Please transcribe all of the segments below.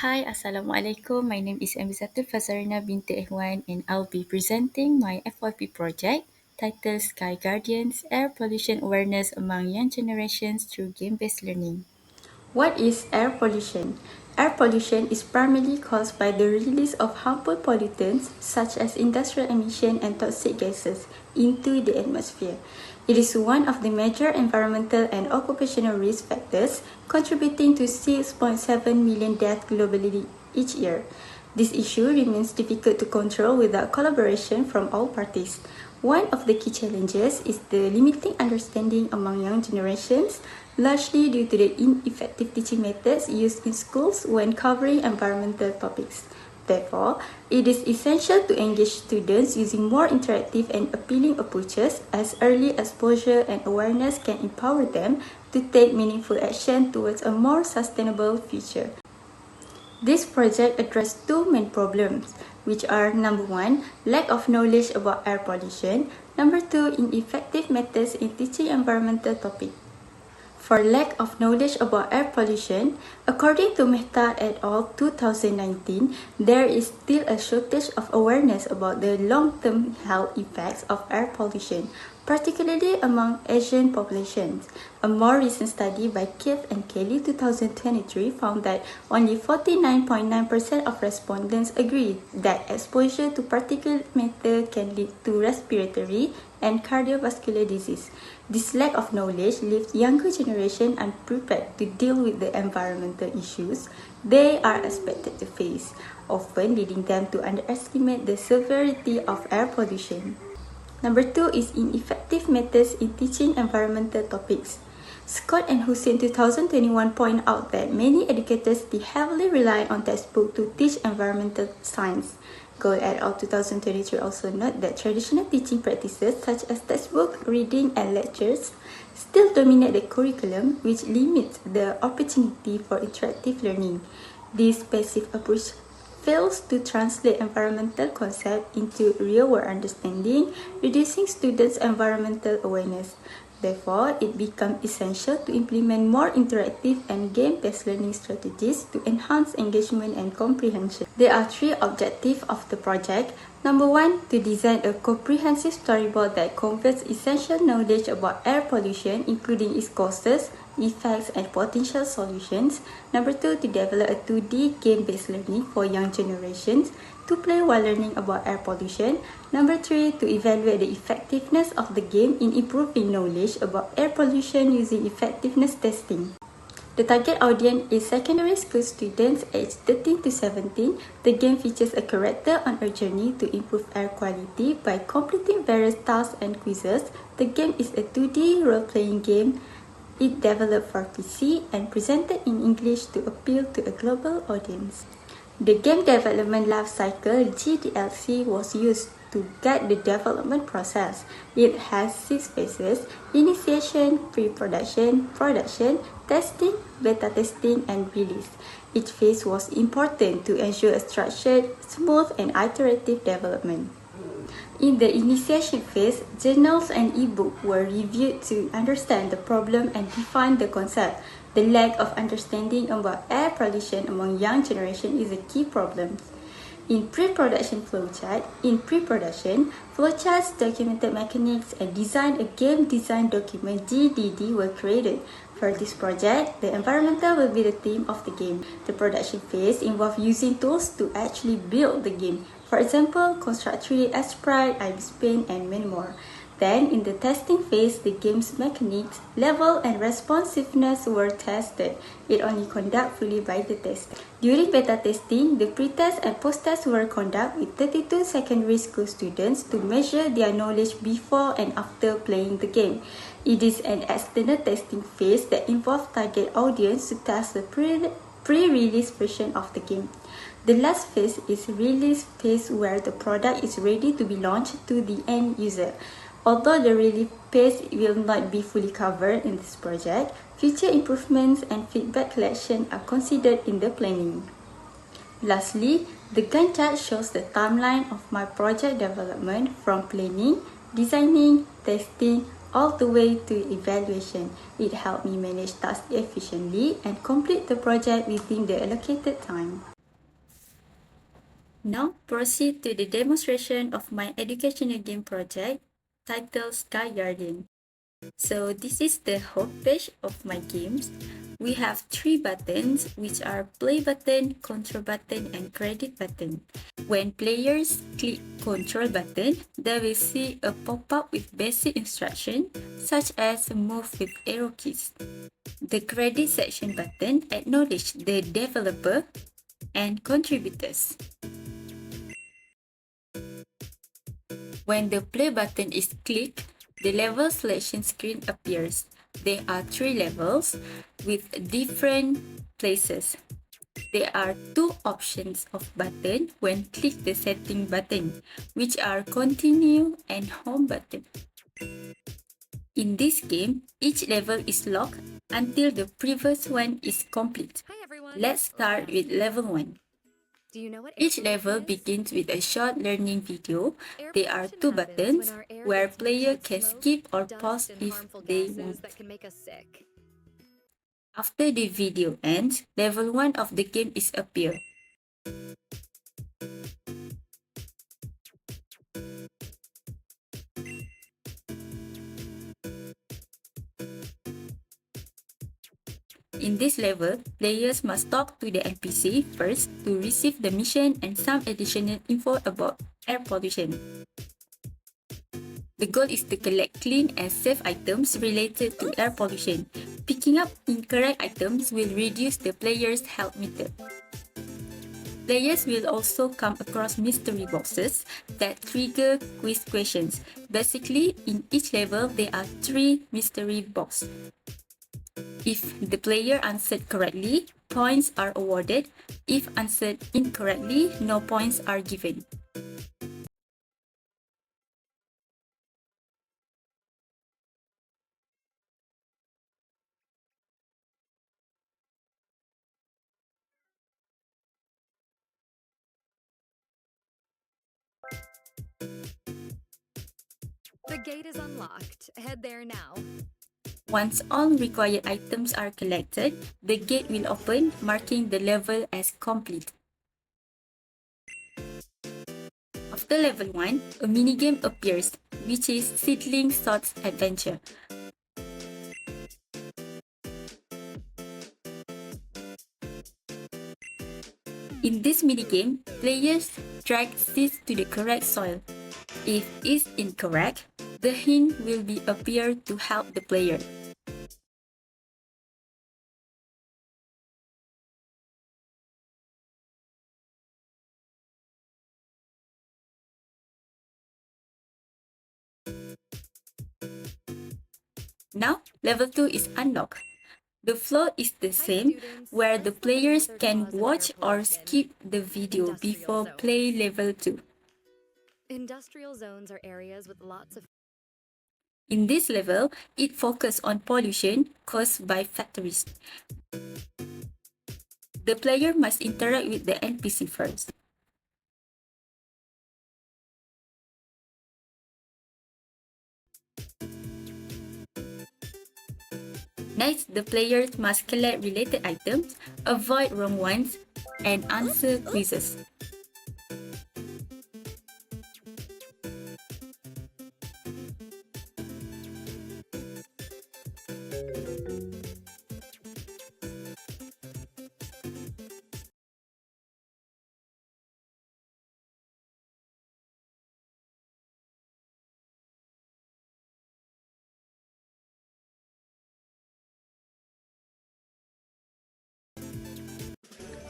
Hi, Assalamualaikum. My name is Amizatul Fazarina binti Ehwan and I'll be presenting my FYP project titled Sky Guardians Air Pollution Awareness Among Young Generations Through Game-Based Learning. What is air pollution? Air pollution is primarily caused by the release of harmful pollutants such as industrial emission and toxic gases into the atmosphere. It is one of the major environmental and occupational risk factors, contributing to 6.7 million deaths globally each year. This issue remains difficult to control without collaboration from all parties. One of the key challenges is the limiting understanding among young generations, largely due to the ineffective teaching methods used in schools when covering environmental topics. Therefore, it is essential to engage students using more interactive and appealing approaches, as early exposure and awareness can empower them to take meaningful action towards a more sustainable future. This project addressed two main problems, which are number 1, lack of knowledge about air pollution, number 2, ineffective methods in teaching environmental topics. For lack of knowledge about air pollution, according to Mehta et al. 2019, there is still a shortage of awareness about the long-term health effects of air pollution, particularly among Asian populations. A more recent study by Keith and Kelly 2023 found that only 49.9% of respondents agree that exposure to particulate matter can lead to respiratory and cardiovascular disease. This lack of knowledge leaves younger generation unprepared to deal with the environmental issues they are expected to face, often leading them to underestimate the severity of air pollution. Number 2 is ineffective methods in teaching environmental topics. Scott and Hussein 2021 point out that many educators heavily rely on textbooks to teach environmental science. Gold et al. 2023 also note that traditional teaching practices such as textbook reading and lectures still dominate the curriculum, which limits the opportunity for interactive learning. This passive approach fails to translate environmental concepts into real-world understanding, reducing students' environmental awareness. Therefore, it becomes essential to implement more interactive and game-based learning strategies to enhance engagement and comprehension. There are three objectives of the project. Number 1, to design a comprehensive storyboard that conveys essential knowledge about air pollution, including its causes, effects, and potential solutions. Number 2, to develop a 2D game-based learning for young generations to play while learning about air pollution. Number 3, to evaluate the effectiveness of the game in improving knowledge about air pollution using effectiveness testing. The target audience is secondary school students aged 13 to 17. The game features a character on a journey to improve air quality by completing various tasks and quizzes. The game is a 2D role-playing game. It developed for PC and presented in English to appeal to a global audience. The game development life cycle (GDLC) was used to guide the development process. It has 6 phases: initiation, pre-production, production, testing, beta testing, and release. Each phase was important to ensure a structured, smooth, and iterative development. In the initiation phase, journals and e-books were reviewed to understand the problem and define the concept. The lack of understanding about air pollution among young generation is a key problem. In pre-production, flowcharts, documented mechanics, and design a game design document (GDD) were created. For this project, the environmental will be the theme of the game. The production phase involves using tools to actually build the game. For example, construct 3D sprite, IBIS Paint, and many more. Then, in the testing phase, the game's mechanics, level, and responsiveness were tested. It only conducted fully by the tester. During beta testing, the pre-test and post-test were conducted with 32 secondary school students to measure their knowledge before and after playing the game. It is an external testing phase that involves target audience to test the pre-release version of the game. The last phase is release phase, where the product is ready to be launched to the end user. Although the release phase will not be fully covered in this project, future improvements and feedback collection are considered in the planning. Lastly, the Gantt chart shows the timeline of my project development from planning, designing, testing, all the way to evaluation. It helped me manage tasks efficiently and complete the project within the allocated time. Now proceed to the demonstration of my educational game project titled Sky Guardian. So this is the home page of my games. We have 3 buttons, which are play button, control button, and credit button. When players click control button, they will see a pop-up with basic instruction such as move with arrow keys. The credit section button acknowledges the developer and contributors. When the play button is clicked, the level selection screen appears. There are 3 levels with different places. There are 2 options of button when click the setting button, which are continue and home button. In this game, each level is locked until the previous one is complete. Let's start with level 1. Each level begins with a short learning video. There are 2 buttons where players can skip or pause if they want. After the video ends, level 1 of the game is appear. In this level, players must talk to the NPC first to receive the mission and some additional info about air pollution. The goal is to collect clean and safe items related to air pollution. Picking up incorrect items will reduce the player's health meter. Players will also come across mystery boxes that trigger quiz questions. Basically, in each level, there are 3 mystery boxes. If the player answered correctly, points are awarded. If answered incorrectly, no points are given. The gate is unlocked. Head there now. Once all required items are collected, the gate will open, marking the level as complete. After level 1, a minigame appears, which is Seedling Swords Adventure. In this minigame, players drag seeds to the correct soil. If it's incorrect, the hint will be appear to help the player. Now, level 2 is unlocked. The flow is the same, where the players can watch or skip the video before play level 2. Industrial zones are areas with lots of... In this level, it focuses on pollution caused by factories. The player must interact with the NPC first. Next, the players must collect related items, avoid wrong ones, and answer quizzes.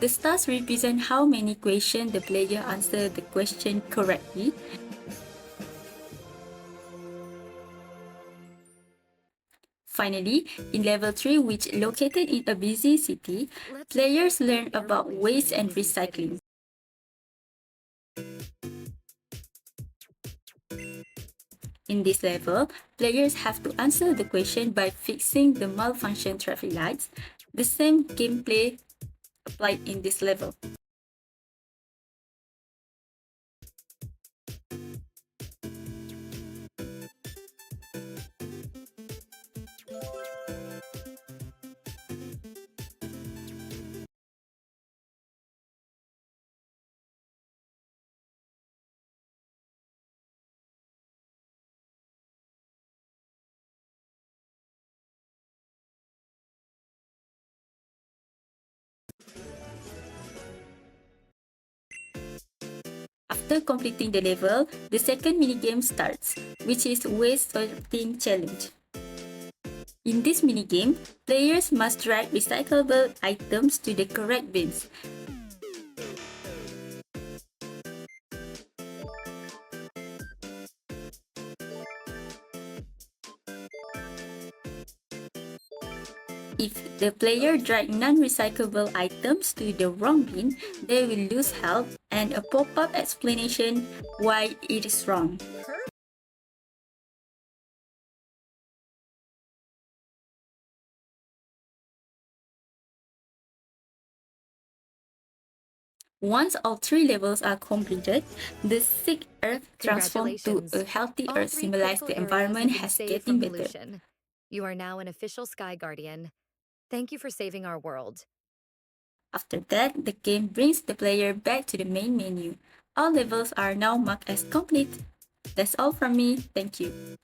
The stars represent how many questions the player answered the question correctly. Finally, in level 3, which located in a busy city, players learn about waste and recycling. In this level, players have to answer the question by fixing the malfunction traffic lights. The same gameplay applied in this level. After completing the level, the second minigame starts, which is Waste Sorting Challenge. In this minigame, players must drag recyclable items to the correct bins. If the player drag non-recyclable items to the wrong bin, they will lose health and a pop-up explanation why it is wrong. Once all three levels are completed, the sick Earth transforms to a Congratulations. healthy All Earth, three symbolize critical the areas environment have been has saved getting from better. pollution. You are now an official Sky Guardian. Thank you for saving our world. After that, the game brings the player back to the main menu. All levels are now marked as complete. That's all from me. Thank you.